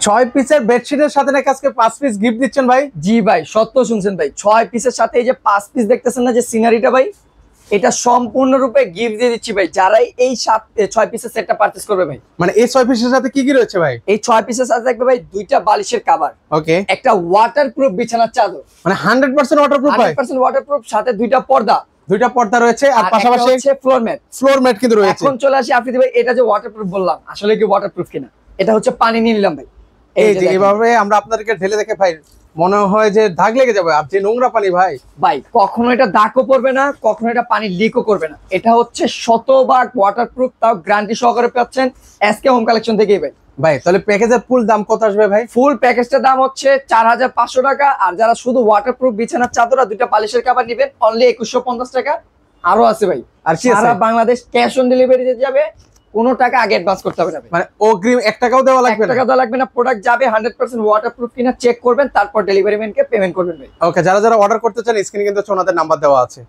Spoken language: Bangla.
6 পিসের বেডশিটের সাথে নাকি আজকে 5 পিস গিফট দিচ্ছেন ভাই? জি ভাই, সত্য শুনছেন ভাই। 6 পিসের সাথে এই যে 5 পিস দেখতেছেন না যে সিনারিটা ভাই, এটা সম্পূর্ণরূপে গিফট দিয়ে দিচ্ছি ভাই, যারাই এই 6 পিসের সেটটা পারচেজ করবে ভাই। মানে এই 6 পিসের সাথে কি কি রয়েছে ভাই? এই 6 পিসের সাথে থাকবে ভাই 2টা বালিশের কভার, ওকে, একটা ওয়াটারপ্রুফ বিছানার চাদর, মানে 100% ওয়াটারপ্রুফ ভাই। 100% ওয়াটারপ্রুফ, সাথে 2টা পর্দা, 2টা পর্দা রয়েছে আর পাশাপাশি হচ্ছে ফ্লোর ম্যাট। ফ্লোর ম্যাট কিন্তু রয়েছে। এখন চলে আসি আফ্রিদি ভাই, এটা যে ওয়াটারপ্রুফ বললাম, আসলে কি ওয়াটারপ্রুফ কিনা? এটা হচ্ছে পানি নিয়ে নিলাম ভাই। এই যে এইভাবে আমরা আপনাদেরকে ঢেলে দেখে ভাই মনে হয় যে দাগ লেগে যাবে, আর যে নোংরা পানি ভাই ভাই কখনো এটা দাগও পড়বে না, কখনো এটা পানি লিকও করবে না। এটা হচ্ছে শতভাগ ওয়াটারপ্রুফ, তাও গ্যারান্টি সহকারে পাচ্ছেন এসকে হোম কালেকশন থেকেই ভাই। ভাই তাহলে প্যাকেজের ফুল দাম কত আসবে ভাই? ফুল প্যাকেজটার দাম হচ্ছে 4500 টাকা, আর যারা শুধু ওয়াটারপ্রুফ বিছানার চাদর আর 2টা বালিশের কভার নেবেন অনলি 2150 টাকা। আরো আছে ভাই, আর কি আছে? সারা বাংলাদেশ ক্যাশ অন ডেলিভারি দিতে যাবে, কোনো টাকা আগে অ্যাডভান্স করতে হবে না ভাই। মানে অগ্রিম 1 টাকাও দেওয়া লাগবে 1 না? টাকা দেওয়া লাগবে না, প্রোডাক্ট যাবে 100% ওয়াটারপ্রুফ কিনা চেক করবেন, তারপর ডেলিভারি ম্যানকে পেমেন্ট করবেন ভাই। ওকে, যারা যারা অর্ডার করতে চান স্ক্রিনে কিন্তু ওনাদের নাম্বার দেওয়া আছে।